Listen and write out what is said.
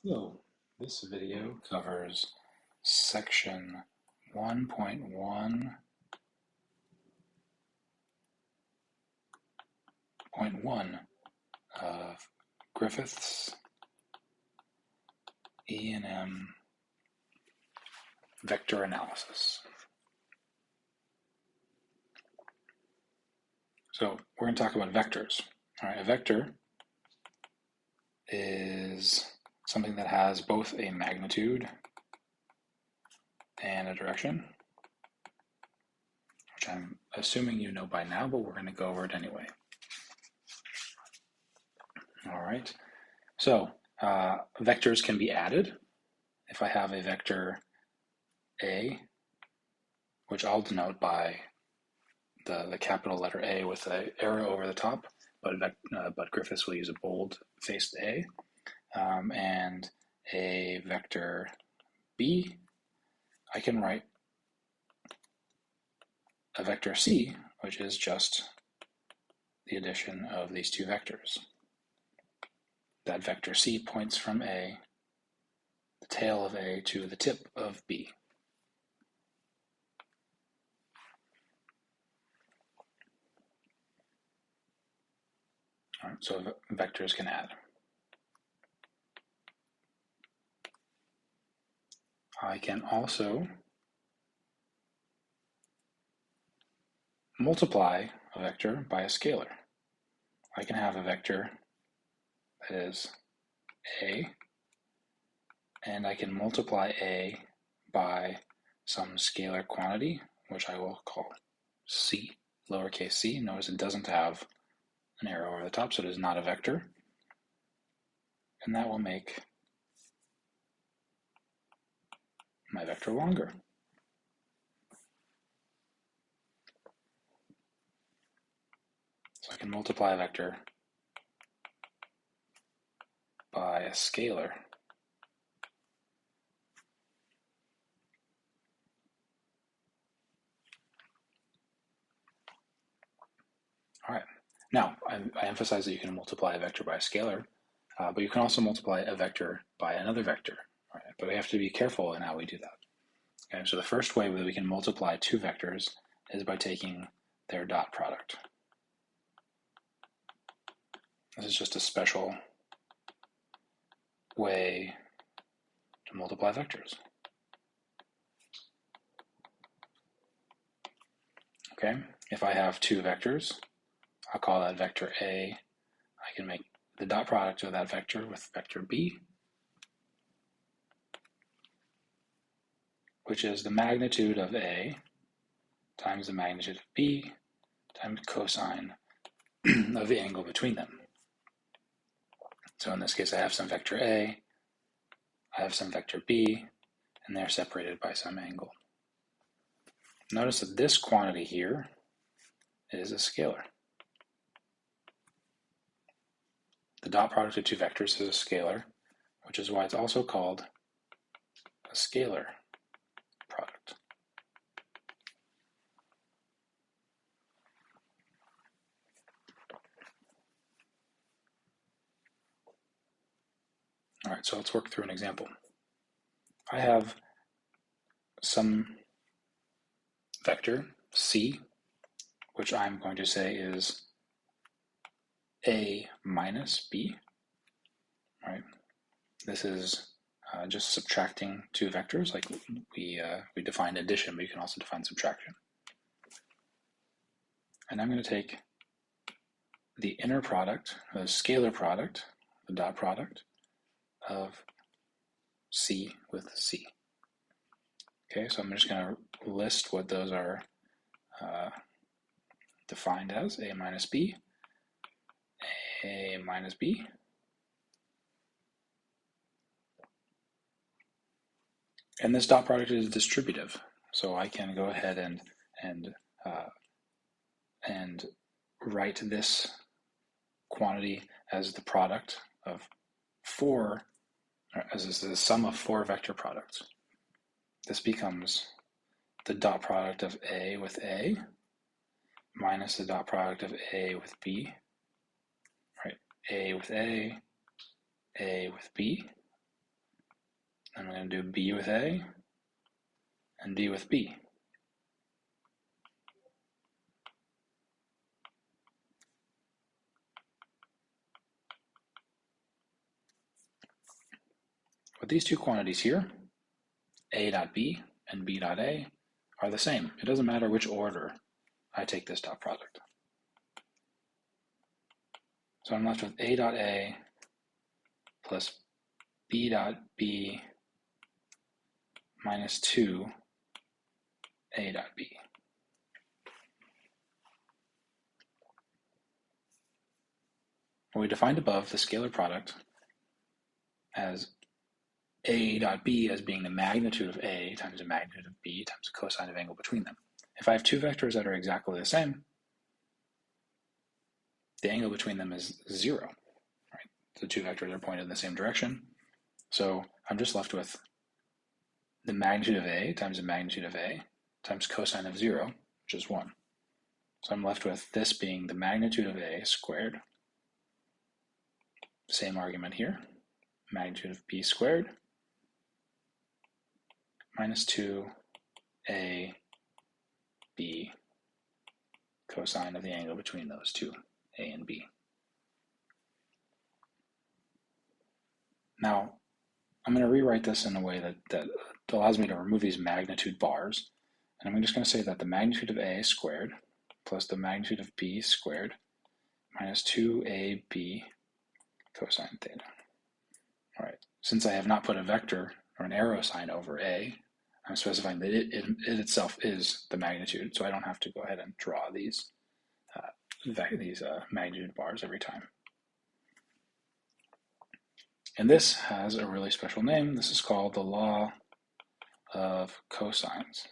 Hello, this video covers section 1.1.1 of Griffiths E&M vector analysis. So we're going to talk about vectors. All right, a vector is something that has both a magnitude and a direction, which I'm assuming you know by now, but we're going to go over it anyway. All right, so vectors can be added. If I have a vector A, which I'll denote by the capital letter A with an arrow over the top, but Griffiths will use a bold-faced A, and a vector B, I can write a vector C, which is just the addition of these two vectors. That vector C points from A, the tail of A, to the tip of B. All right, so vectors can add. I can also multiply a vector by a scalar. I can have a vector that is A, and I can multiply A by some scalar quantity, which I will call C, lowercase c. Notice it doesn't have an arrow over the top, so it is not a vector. And that will make my vector longer. So I can multiply a vector by a scalar. All right, now I emphasize that you can multiply a vector by a scalar, but you can also multiply a vector by another vector. All right, but we have to be careful in how we do that. Okay, so the first way that we can multiply two vectors is by taking their dot product. This is just a special way to multiply vectors. Okay, if I have two vectors, I'll call that vector A. I can make the dot product of that vector with vector B, which is the magnitude of A times the magnitude of B times cosine of the angle between them. So in this case, I have some vector A, I have some vector B, and they're separated by some angle. Notice that this quantity here is a scalar. The dot product of two vectors is a scalar, which is why it's also called a scalar product. All right, so let's work through an example. I have some vector C, which I'm going to say is A minus B, right? This is just subtracting two vectors, like we defined addition, but you can also define subtraction. And I'm going to take the inner product, the scalar product, the dot product of C with C. Okay, so I'm just going to list what those are defined as: A minus B, A minus B, and this dot product is distributive, so I can go ahead and write this quantity as the product of four, as the sum of four vector products. This becomes the dot product of A with A minus the dot product of A with B, right? A with A with B, I'm going to do B with A and D with B. But these two quantities here, A dot B and B dot A, are the same. It doesn't matter which order I take this dot product. So I'm left with A dot A plus B dot B minus 2 A dot B. We defined above the scalar product as A dot B as being the magnitude of A times the magnitude of B times the cosine of angle between them. If I have two vectors that are exactly the same, the angle between them is 0. Right? The two vectors are pointed in the same direction. So I'm just left with the magnitude of A times the magnitude of A times cosine of 0, which is 1. So I'm left with this being the magnitude of A squared. Same argument here. Magnitude of B squared minus 2A B cosine of the angle between those two, A and B. Now, I'm going to rewrite this in a way that allows me to remove these magnitude bars. And I'm just going to say that the magnitude of A squared plus the magnitude of B squared minus 2AB cosine theta. All right, since I have not put a vector or an arrow sign over A, I'm specifying that it itself is the magnitude, so I don't have to go ahead and draw these magnitude bars every time. And this has a really special name. This is called the law of cosines.